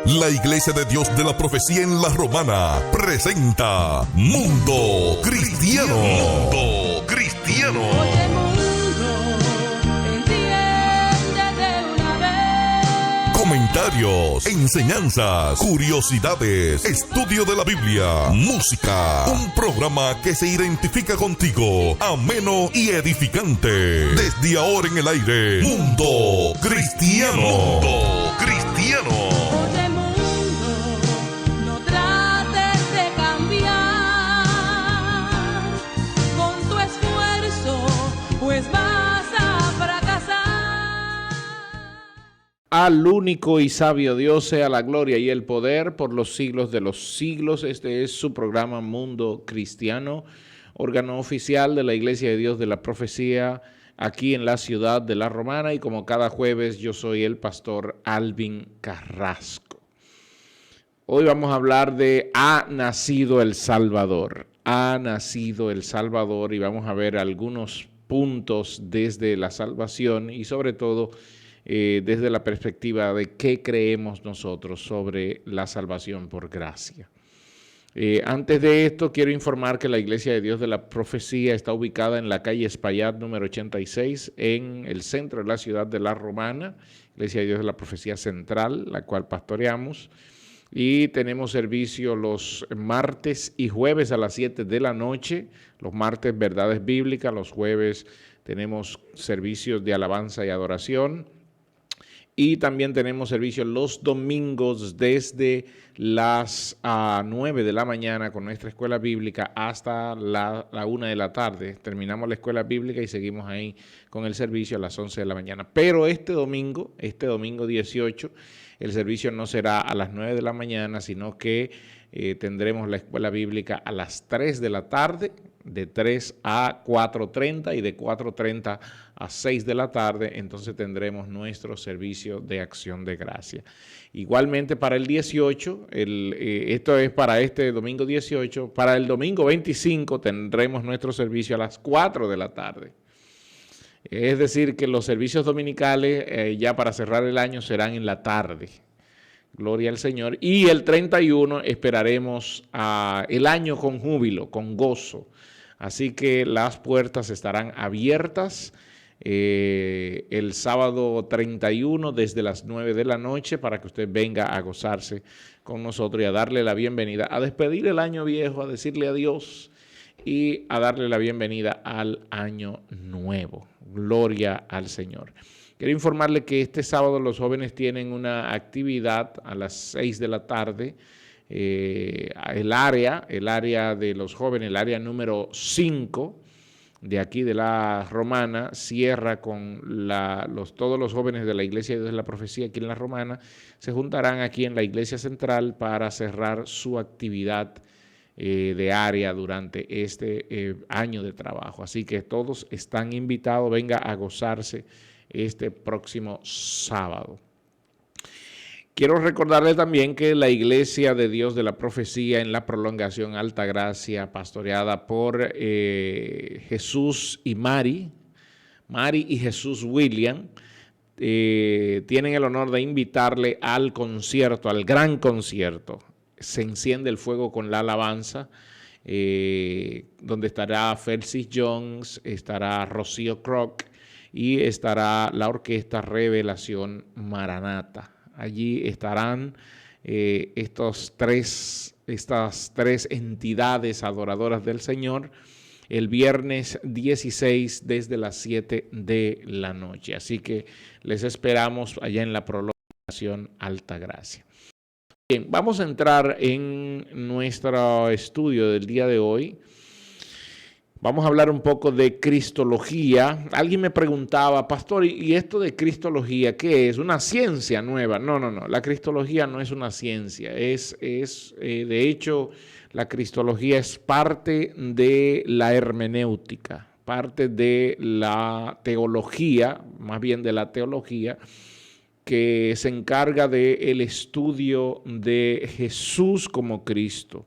La Iglesia de Dios de la Profecía en La Romana presenta Mundo Cristiano. Mundo Cristiano. Oye, mundo, entiende de una vez. Comentarios, enseñanzas, curiosidades, estudio de la Biblia, música. Un programa que se identifica contigo, ameno y edificante. Desde ahora en el aire, Mundo Cristiano. Mundo Cristiano. Oye, mundo, no trates de cambiar con tu esfuerzo, pues vas a fracasar. Al único y sabio Dios sea la gloria y el poder por los siglos de los siglos. Este es su programa Mundo Cristiano, órgano oficial de la Iglesia de Dios de la Profecía aquí en la ciudad de La Romana, y como cada jueves yo soy el pastor Alvin Carrasco. Hoy vamos a hablar de Ha nacido el Salvador. Ha nacido el Salvador, y vamos a ver algunos puntos desde la salvación y sobre todo desde la perspectiva de qué creemos nosotros sobre la salvación por gracia. Antes de esto, quiero informar que la Iglesia de Dios de la Profecía está ubicada en la calle Espaillat número 86, en el centro de la ciudad de La Romana, Iglesia de Dios de la Profecía Central, la cual pastoreamos, y tenemos servicio los martes y jueves a las 7 de la noche, los martes verdades bíblicas, los jueves tenemos servicios de alabanza y adoración, y también tenemos servicio los domingos desde las 9 de la mañana con nuestra escuela bíblica hasta la 1 de la tarde. Terminamos la escuela bíblica y seguimos ahí con el servicio a las 11 de la mañana. Pero este domingo 18, el servicio no será a las 9 de la mañana, sino que tendremos la escuela bíblica a las 3 de la tarde, de 3 a 4:30 y de 4:30 a 6 de la tarde. Entonces tendremos nuestro servicio de acción de gracia. Igualmente para el 18, esto es para este domingo 18, para el domingo 25 tendremos nuestro servicio a las 4 de la tarde. Es decir, que los servicios dominicales ya para cerrar el año serán en la tarde. Gloria al Señor. Y el 31 esperaremos el año con júbilo, con gozo. Así que las puertas estarán abiertas el sábado 31 desde las 9 de la noche para que usted venga a gozarse con nosotros y a darle la bienvenida, a despedir el año viejo, a decirle adiós y a darle la bienvenida al año nuevo. Gloria al Señor. Quiero informarle que este sábado los jóvenes tienen una actividad a las 6 de la tarde. El área de los jóvenes, el área número 5 de aquí de La Romana, cierra con todos los jóvenes de la Iglesia de la Profecía aquí en La Romana, se juntarán aquí en la Iglesia Central para cerrar su actividad de área durante este año de trabajo. Así que todos están invitados, venga a gozarse este próximo sábado. Quiero recordarle también que la Iglesia de Dios de la Profecía en la Prolongación Altagracia, pastoreada por Jesús y Mari y Jesús William, tienen el honor de invitarle al concierto, al gran concierto. Se enciende el fuego con la alabanza, donde estará Felcis Jones, estará Rocío Croc y estará la orquesta Revelación Maranata. Allí estarán estas tres entidades adoradoras del Señor el viernes 16 desde las 7 de la noche. Así que les esperamos allá en la Prolongación Altagracia. Bien, vamos a entrar en nuestro estudio del día de hoy. Vamos a hablar un poco de cristología. Alguien me preguntaba, pastor, ¿y esto de cristología qué es? ¿Una ciencia nueva? No. La cristología no es una ciencia. De hecho, la cristología es parte de la hermenéutica, parte de la teología, más bien de la teología, que se encarga del estudio de Jesús como Cristo.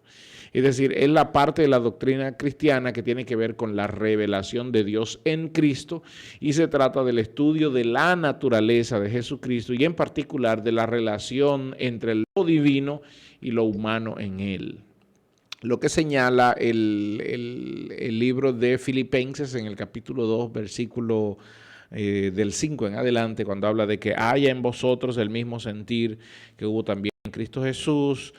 Es decir, es la parte de la doctrina cristiana que tiene que ver con la revelación de Dios en Cristo y se trata del estudio de la naturaleza de Jesucristo y en particular de la relación entre lo divino y lo humano en Él. Lo que señala el libro de Filipenses en el capítulo 2, versículo del 5 en adelante, cuando habla de que haya en vosotros el mismo sentir que hubo también en Cristo Jesús,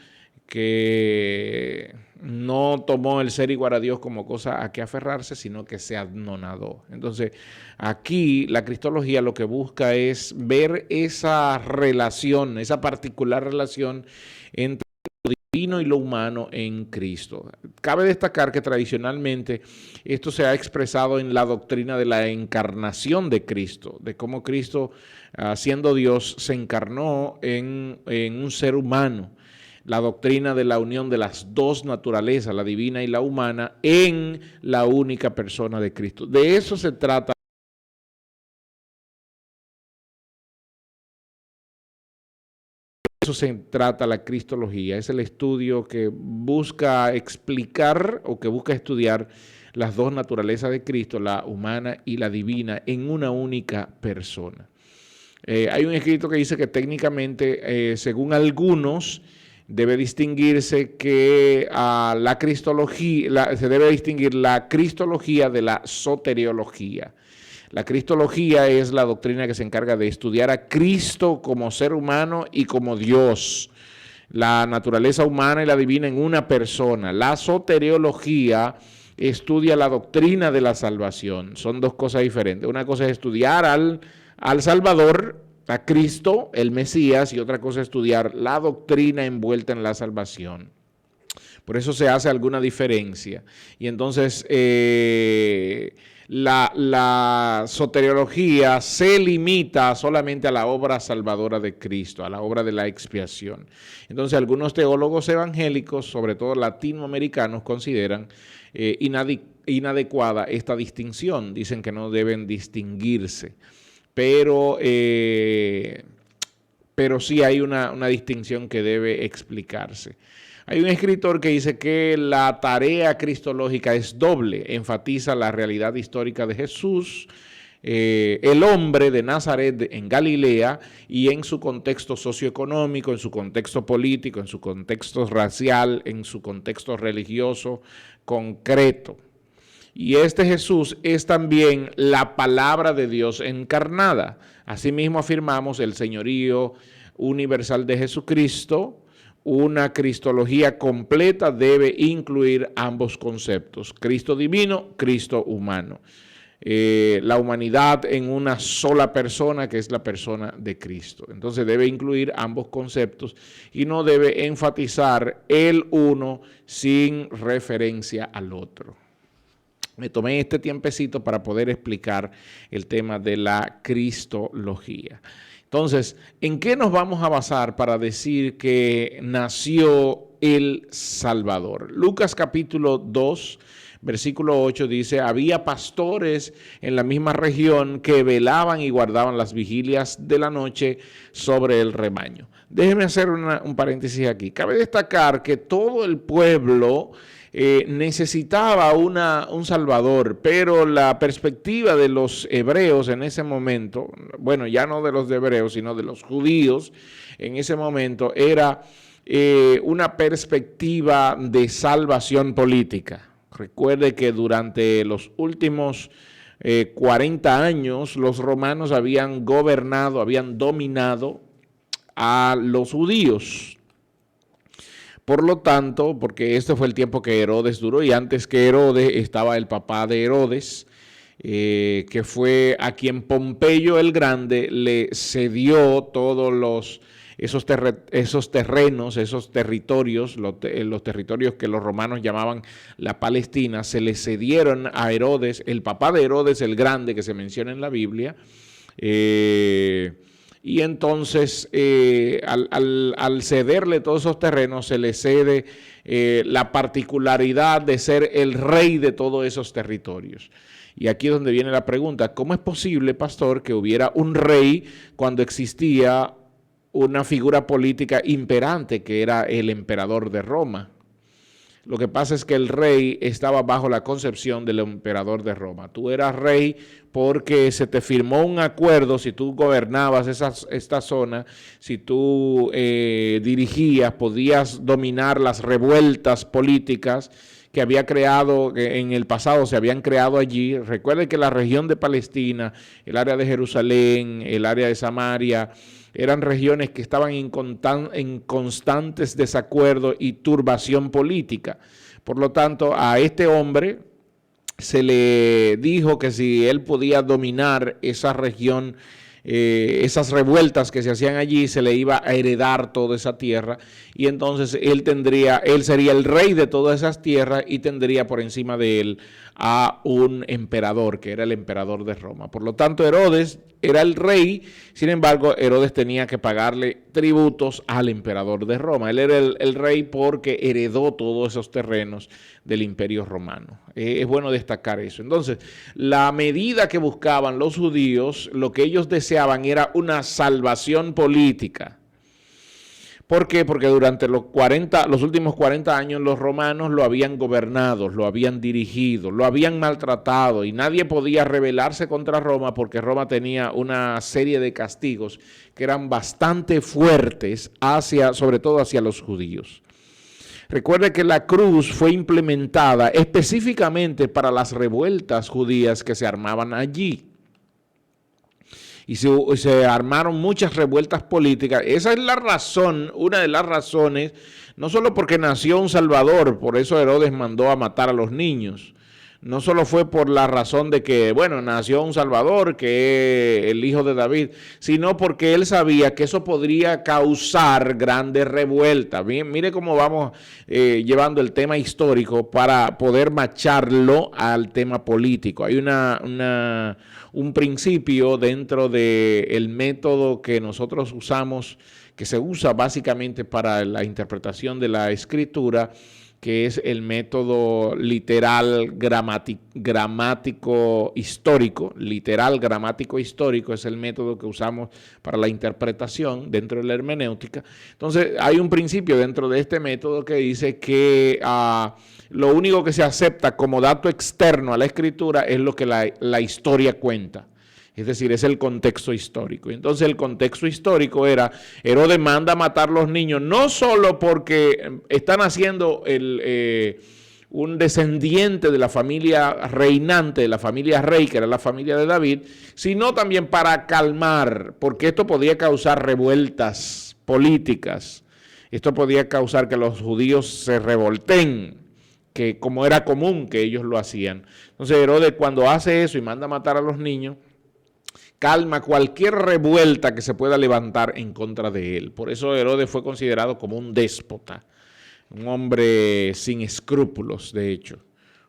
que no tomó el ser igual a Dios como cosa a que aferrarse, sino que se anonadó. Entonces, aquí la cristología lo que busca es ver esa relación, esa particular relación entre lo divino y lo humano en Cristo. Cabe destacar que tradicionalmente esto se ha expresado en la doctrina de la encarnación de Cristo, de cómo Cristo, siendo Dios, se encarnó en un ser humano. La doctrina de la unión de las dos naturalezas, la divina y la humana, en la única persona de Cristo. De eso se trata. Eso se trata la cristología, es el estudio que busca explicar o que busca estudiar las dos naturalezas de Cristo, la humana y la divina, en una única persona. Hay un escrito que dice que técnicamente, según algunos, debe distinguirse que la cristología, se debe distinguir la cristología de la soteriología. La cristología es la doctrina que se encarga de estudiar a Cristo como ser humano y como Dios, la naturaleza humana y la divina en una persona. La soteriología estudia la doctrina de la salvación. Son dos cosas diferentes. Una cosa es estudiar al Salvador, a Cristo, el Mesías, y otra cosa es estudiar la doctrina envuelta en la salvación. Por eso se hace alguna diferencia. Y entonces la soteriología se limita solamente a la obra salvadora de Cristo, a la obra de la expiación. Entonces algunos teólogos evangélicos, sobre todo latinoamericanos, consideran inadecuada esta distinción. Dicen que no deben distinguirse. Pero sí hay una distinción que debe explicarse. Hay un escritor que dice que la tarea cristológica es doble, enfatiza la realidad histórica de Jesús, el hombre de Nazaret en Galilea y en su contexto socioeconómico, en su contexto político, en su contexto racial, en su contexto religioso concreto. Y este Jesús es también la palabra de Dios encarnada. Asimismo afirmamos el señorío universal de Jesucristo. Una cristología completa debe incluir ambos conceptos, Cristo divino, Cristo humano. La humanidad en una sola persona, que es la persona de Cristo. Entonces debe incluir ambos conceptos y no debe enfatizar el uno sin referencia al otro. Me tomé este tiempecito para poder explicar el tema de la cristología. Entonces, ¿en qué nos vamos a basar para decir que nació el Salvador? Lucas capítulo 2, versículo 8 dice, había pastores en la misma región que velaban y guardaban las vigilias de la noche sobre el rebaño. Déjenme hacer un paréntesis aquí. Cabe destacar que todo el pueblo necesitaba un Salvador, pero la perspectiva de los hebreos en ese momento, bueno, ya no de los hebreos, sino de los judíos en ese momento, era una perspectiva de salvación política. Recuerde que durante los últimos 40 años los romanos habían gobernado, habían dominado a los judíos. Por lo tanto, porque este fue el tiempo que Herodes duró y antes que Herodes estaba el papá de Herodes, que fue a quien Pompeyo el Grande le cedió todos esos terrenos, esos territorios, los territorios que los romanos llamaban la Palestina, se le cedieron a Herodes, el papá de Herodes el Grande que se menciona en la Biblia. Y entonces al cederle todos esos terrenos se le cede la particularidad de ser el rey de todos esos territorios. Y aquí es donde viene la pregunta, ¿cómo es posible, pastor, que hubiera un rey cuando existía una figura política imperante que era el emperador de Roma? Lo que pasa es que el rey estaba bajo la concepción del emperador de Roma. Tú eras rey porque se te firmó un acuerdo, si tú gobernabas esta zona, si tú dirigías, podías dominar las revueltas políticas que había creado, que en el pasado se habían creado allí. Recuerden que la región de Palestina, el área de Jerusalén, el área de Samaria, eran regiones que estaban en constantes desacuerdos y turbación política. Por lo tanto, a este hombre se le dijo que si él podía dominar esa región, esas revueltas que se hacían allí, se le iba a heredar toda esa tierra, y entonces él sería el rey de todas esas tierras y tendría por encima de él a un emperador, que era el emperador de Roma. Por lo tanto, Herodes era el rey, sin embargo, Herodes tenía que pagarle tributos al emperador de Roma. Él era el rey porque heredó todos esos terrenos del imperio romano. Es bueno destacar eso. Entonces, la medida que buscaban los judíos, lo que ellos deseaban era una salvación política. ¿Por qué? Porque durante los últimos 40 años los romanos lo habían gobernado, lo habían dirigido, lo habían maltratado, y nadie podía rebelarse contra Roma porque Roma tenía una serie de castigos que eran bastante fuertes, sobre todo hacia los judíos. Recuerde que la cruz fue implementada específicamente para las revueltas judías que se armaban allí. Y se armaron muchas revueltas políticas. Esa es la razón, una de las razones, no solo porque nació un Salvador, por eso Herodes mandó a matar a los niños. No solo fue por la razón de que, bueno, nació un Salvador, que es el hijo de David, sino porque él sabía que eso podría causar grandes revueltas. Mire cómo vamos llevando el tema histórico para poder macharlo al tema político. Hay un principio dentro del método que nosotros usamos, que se usa básicamente para la interpretación de la escritura, que es el método literal gramático histórico. Literal gramático histórico es el método que usamos para la interpretación dentro de la hermenéutica. Entonces, hay un principio dentro de este método que dice que lo único que se acepta como dato externo a la escritura es lo que la historia cuenta. Es decir, es el contexto histórico. Entonces el contexto histórico era, Herodes manda a matar a los niños, no solo porque están haciendo un descendiente de la familia reinante, de la familia rey, que era la familia de David, sino también para calmar, porque esto podía causar revueltas políticas. Esto podía causar que los judíos se revolten, que como era común que ellos lo hacían. Entonces Herodes, cuando hace eso y manda a matar a los niños, calma cualquier revuelta que se pueda levantar en contra de él. Por eso Herodes fue considerado como un déspota, un hombre sin escrúpulos, de hecho,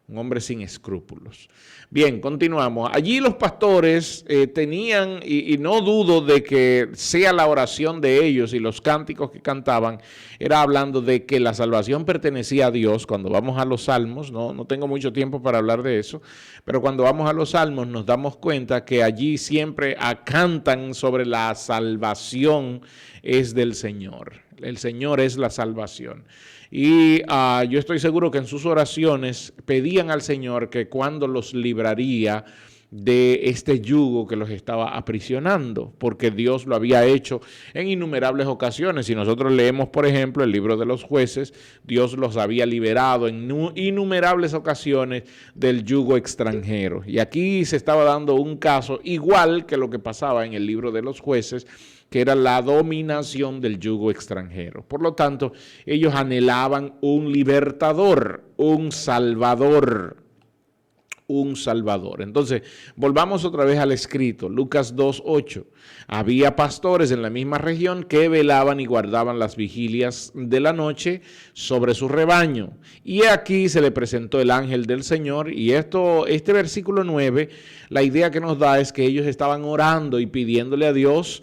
un hombre sin escrúpulos. Bien, continuamos. Allí los pastores tenían, y no dudo de que sea la oración de ellos y los cánticos que cantaban, era hablando de que la salvación pertenecía a Dios. Cuando vamos a los salmos, no tengo mucho tiempo para hablar de eso, pero cuando vamos a los salmos nos damos cuenta que allí siempre cantan sobre la salvación es del Señor. El Señor es la salvación. Y yo estoy seguro que en sus oraciones pedían al Señor que cuando los libraría de este yugo que los estaba aprisionando, porque Dios lo había hecho en innumerables ocasiones. Si nosotros leemos, por ejemplo, el libro de los jueces, Dios los había liberado en innumerables ocasiones del yugo extranjero. Y aquí se estaba dando un caso igual que lo que pasaba en el libro de los jueces, que era la dominación del yugo extranjero. Por lo tanto, ellos anhelaban un libertador, un salvador. Entonces, volvamos otra vez al escrito, Lucas 2:8. Había pastores en la misma región que velaban y guardaban las vigilias de la noche sobre su rebaño. Y aquí se le presentó el ángel del Señor, y este versículo 9, la idea que nos da es que ellos estaban orando y pidiéndole a Dios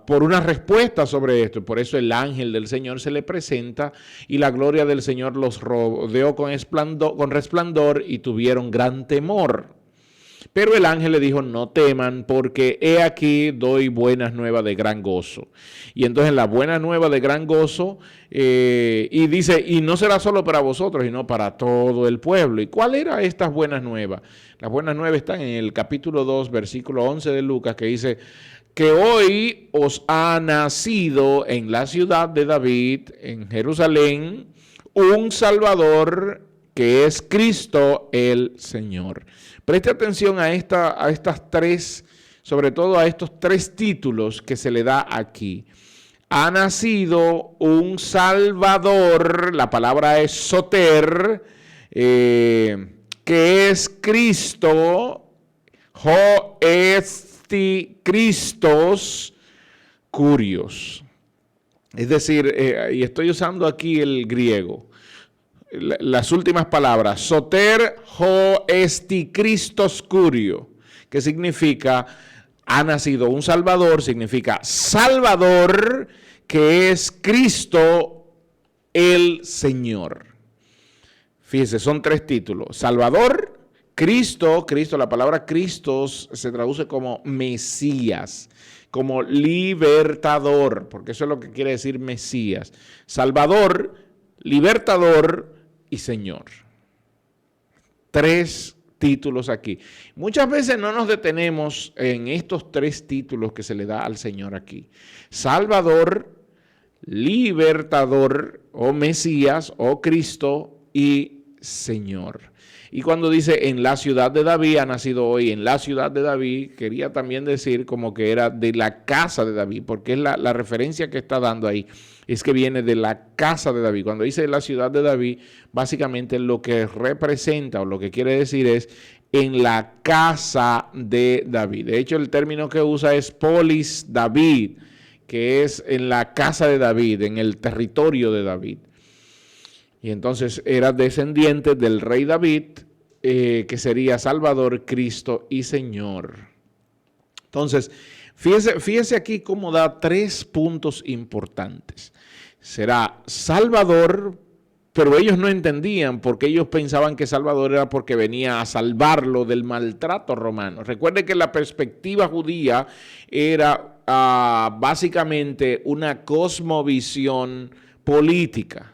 por una respuesta sobre esto. Por eso el ángel del Señor se le presenta y la gloria del Señor los rodeó con resplandor y tuvieron gran temor. Pero el ángel le dijo, no teman, porque he aquí doy buenas nuevas de gran gozo. Y entonces la buena nueva de gran gozo, y dice, y no será solo para vosotros, sino para todo el pueblo. ¿Y cuál era estas buenas nuevas? Las buenas nuevas están en el capítulo 2, versículo 11 de Lucas, que dice, que hoy os ha nacido en la ciudad de David, en Jerusalén, un Salvador que es Cristo el Señor. Preste atención a estas tres, sobre todo a estos tres títulos que se le da aquí. Ha nacido un Salvador, la palabra es soter, que es Cristo, Christos, Curios. Es decir, y estoy usando aquí el griego, las últimas palabras, soter ho esti Christos curio, que significa, ha nacido un Salvador, significa Salvador, que es Cristo el Señor. Fíjese, son tres títulos, Salvador, Cristo, la palabra Cristos se traduce como Mesías, como libertador, porque eso es lo que quiere decir Mesías. Salvador, libertador y Señor. Tres títulos aquí. Muchas veces no nos detenemos en estos tres títulos que se le da al Señor aquí. Salvador, libertador o Mesías o Cristo y Señor. Y cuando dice en la ciudad de David, ha nacido hoy en la ciudad de David, quería también decir como que era de la casa de David, porque es la referencia que está dando ahí, es que viene de la casa de David. Cuando dice la ciudad de David, básicamente lo que representa o lo que quiere decir es en la casa de David. De hecho, el término que usa es polis David, que es en la casa de David, en el territorio de David. Y entonces era descendiente del rey David, que sería Salvador, Cristo y Señor. Entonces, fíjese aquí cómo da tres puntos importantes. Será Salvador, pero ellos no entendían porque ellos pensaban que Salvador era porque venía a salvarlo del maltrato romano. Recuerde que la perspectiva judía era básicamente una cosmovisión política.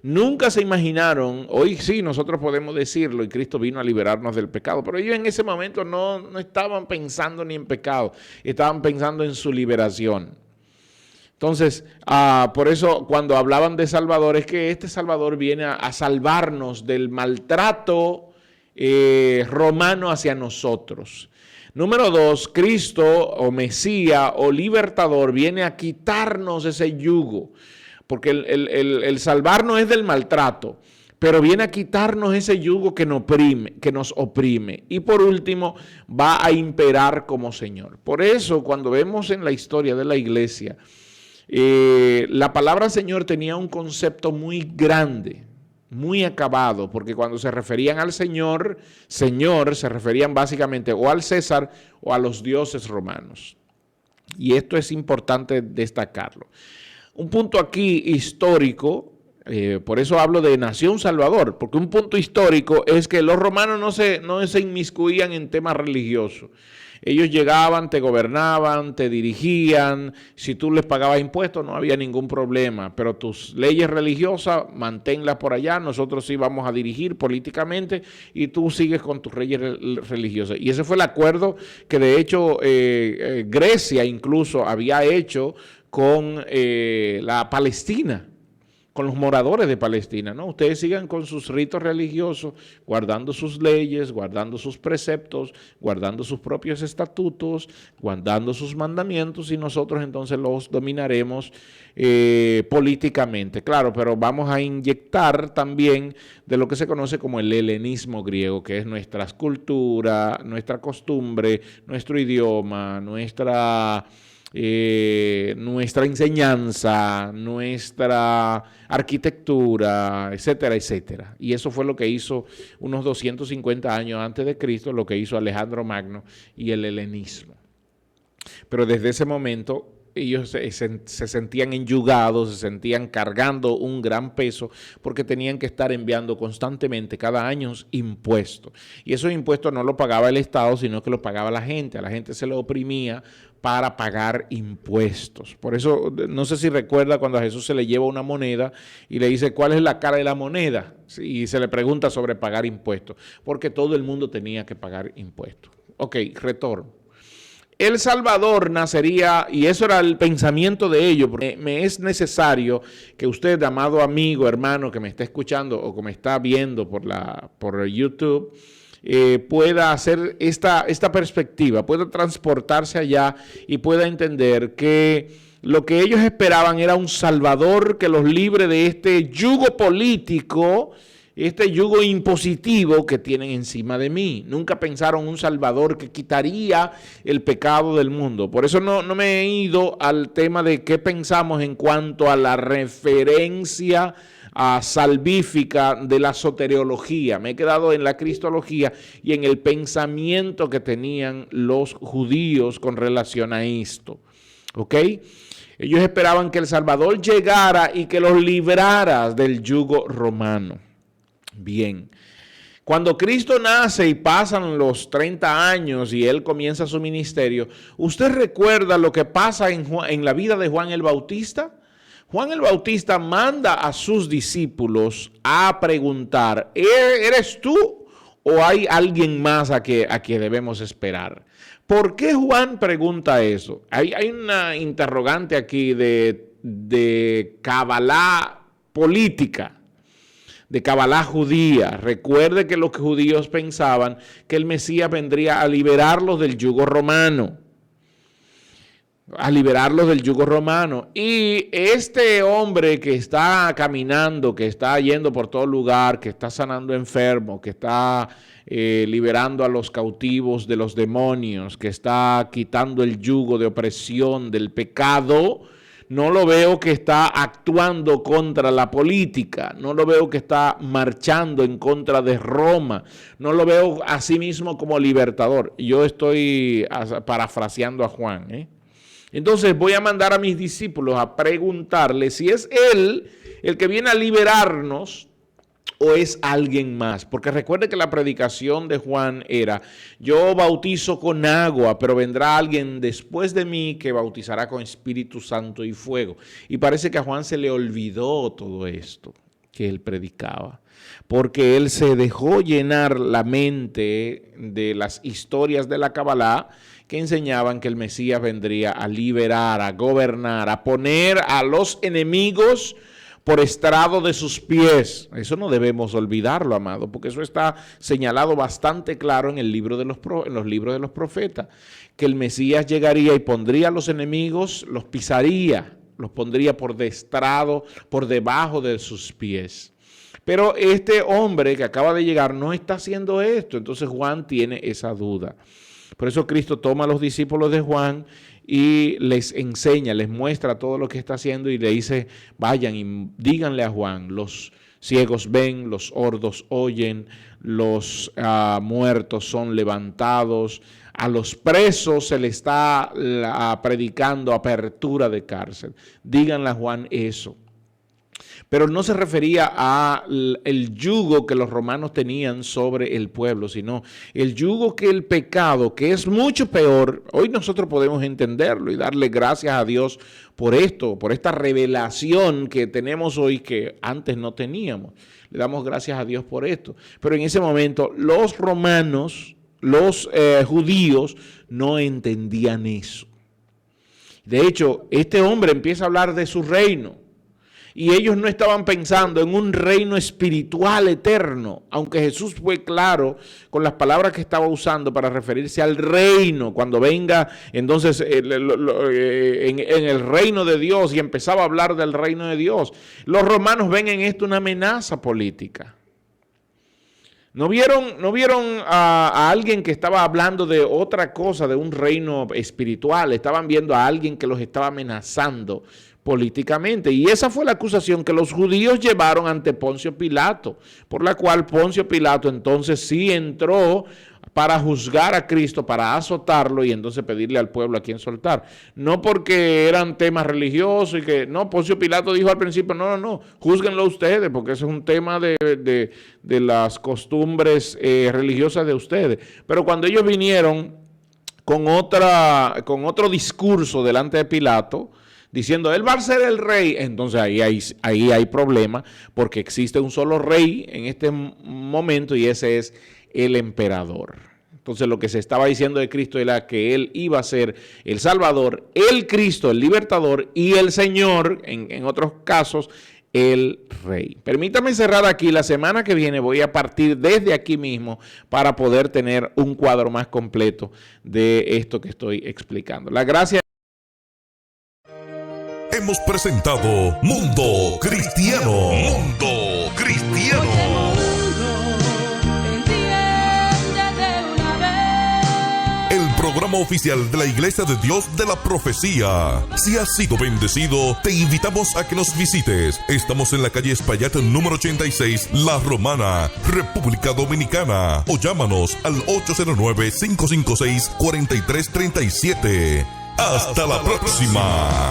Nunca se imaginaron, hoy sí nosotros podemos decirlo y Cristo vino a liberarnos del pecado, pero ellos en ese momento no estaban pensando ni en pecado, estaban pensando en su liberación. Entonces, por eso cuando hablaban de Salvador es que este Salvador viene a salvarnos del maltrato romano hacia nosotros. Número dos, Cristo o Mesías o libertador viene a quitarnos ese yugo. Porque el salvarnos es del maltrato, pero viene a quitarnos ese yugo que nos oprime. Y por último, va a imperar como Señor. Por eso, cuando vemos en la historia de la iglesia, la palabra Señor tenía un concepto muy grande, muy acabado, porque cuando se referían al Señor, se referían básicamente o al César o a los dioses romanos. Y esto es importante destacarlo. Un punto aquí histórico, por eso hablo de nación Salvador, porque un punto histórico es que los romanos no se inmiscuían en temas religiosos. Ellos llegaban, te gobernaban, te dirigían, si tú les pagabas impuestos no había ningún problema, pero tus leyes religiosas manténlas por allá, nosotros sí vamos a dirigir políticamente y tú sigues con tus leyes religiosas. Y ese fue el acuerdo que de hecho Grecia incluso había hecho con la Palestina, con los moradores de Palestina, ¿no? Ustedes sigan con sus ritos religiosos, guardando sus leyes, guardando sus preceptos, guardando sus propios estatutos, guardando sus mandamientos y nosotros entonces los dominaremos políticamente. Claro, pero vamos a inyectar también de lo que se conoce como el helenismo griego, que es nuestra cultura, nuestra costumbre, nuestro idioma, nuestra enseñanza, nuestra arquitectura, etcétera, etcétera. Y eso fue lo que hizo unos 250 años antes de Cristo, lo que hizo Alejandro Magno y el helenismo. Pero desde ese momento ellos se sentían enyugados, se sentían cargando un gran peso porque tenían que estar enviando constantemente cada año impuestos. Y esos impuestos no los pagaba el Estado, sino que los pagaba la gente. A la gente se le oprimía para pagar impuestos. Por eso, no sé si recuerda cuando a Jesús se le lleva una moneda y le dice, ¿cuál es la cara de la moneda? Y se le pregunta sobre pagar impuestos, porque todo el mundo tenía que pagar impuestos. Ok, retorno. El Salvador nacería, y eso era el pensamiento de ellos, porque me es necesario que usted, amado amigo, hermano, que me está escuchando o que me está viendo por YouTube, pueda hacer esta perspectiva, pueda transportarse allá y pueda entender que lo que ellos esperaban era un Salvador que los libre de este yugo político, este yugo impositivo que tienen encima de mí. Nunca pensaron un Salvador que quitaría el pecado del mundo. Por eso no me he ido al tema de qué pensamos en cuanto a la referencia salvífica de la soteriología. Me he quedado en la cristología y en el pensamiento que tenían los judíos con relación a esto. ¿Ok? Ellos esperaban que el Salvador llegara y que los librara del yugo romano. Bien. Cuando Cristo nace y pasan los 30 años y Él comienza su ministerio, ¿usted recuerda lo que pasa en la vida de Juan el Bautista? Juan el Bautista manda a sus discípulos a preguntar, ¿eres tú o hay alguien más a que debemos esperar? ¿Por qué Juan pregunta eso? Hay una interrogante aquí de cabalá política, de cabalá judía. Recuerde que los judíos pensaban que el Mesías vendría a liberarlos del yugo romano. Y este hombre que está caminando, que está yendo por todo lugar, que está sanando enfermos, que está liberando a los cautivos de los demonios, que está quitando el yugo de opresión del pecado, no lo veo que está actuando contra la política, no lo veo que está marchando en contra de Roma, no lo veo a sí mismo como libertador. Yo estoy parafraseando a Juan, Entonces voy a mandar a mis discípulos a preguntarle si es Él el que viene a liberarnos o es alguien más. Porque recuerde que la predicación de Juan era, yo bautizo con agua, pero vendrá alguien después de mí que bautizará con Espíritu Santo y fuego. Y parece que a Juan se le olvidó todo esto que él predicaba, porque él se dejó llenar la mente de las historias de la Cabalá que enseñaban que el Mesías vendría a liberar, a gobernar, a poner a los enemigos por estrado de sus pies. Eso no debemos olvidarlo, amado, porque eso está señalado bastante claro en los libros de los profetas, que el Mesías llegaría y pondría a los enemigos, los pisaría, los pondría por estrado, por debajo de sus pies. Pero este hombre que acaba de llegar no está haciendo esto, entonces Juan tiene esa duda. Por eso Cristo toma a los discípulos de Juan y les enseña, les muestra todo lo que está haciendo y le dice, vayan y díganle a Juan, los ciegos ven, los sordos oyen, los muertos son levantados, a los presos se le está predicando apertura de cárcel. Díganle a Juan eso. Pero no se refería al yugo que los romanos tenían sobre el pueblo, sino el yugo que el pecado, que es mucho peor, hoy nosotros podemos entenderlo y darle gracias a Dios por esto, por esta revelación que tenemos hoy que antes no teníamos. Le damos gracias a Dios por esto. Pero en ese momento los romanos, los judíos no entendían eso. De hecho, este hombre empieza a hablar de su reino. Y ellos no estaban pensando en un reino espiritual eterno, aunque Jesús fue claro con las palabras que estaba usando para referirse al reino, cuando venga entonces en el reino de Dios y empezaba a hablar del reino de Dios. Los romanos ven en esto una amenaza política. ¿No vieron a alguien que estaba hablando de otra cosa, de un reino espiritual? Estaban viendo a alguien que los estaba amenazando políticamente. Y esa fue la acusación que los judíos llevaron ante Poncio Pilato, por la cual Poncio Pilato entonces sí entró para juzgar a Cristo, para azotarlo y entonces pedirle al pueblo a quien soltar. No porque eran temas religiosos y que, no, Poncio Pilato dijo al principio, no, júzguenlo ustedes, porque ese es un tema de las costumbres religiosas de ustedes. Pero cuando ellos vinieron con otro discurso delante de Pilato, diciendo, él va a ser el rey, entonces ahí hay problema, porque existe un solo rey en este momento y ese es el emperador. Entonces lo que se estaba diciendo de Cristo era que él iba a ser el Salvador, el Cristo, el Libertador y el Señor, en otros casos, el Rey. Permítame cerrar aquí. La semana que viene voy a partir desde aquí mismo para poder tener un cuadro más completo de esto que estoy explicando. La gracia. Hemos presentado Mundo Cristiano. Mundo Cristiano. Programa oficial de la Iglesia de Dios de la Profecía. Si has sido bendecido, te invitamos a que nos visites. Estamos en la calle Espaillat número 86, La Romana, República Dominicana. O llámanos al 809-556-4337. Hasta la próxima.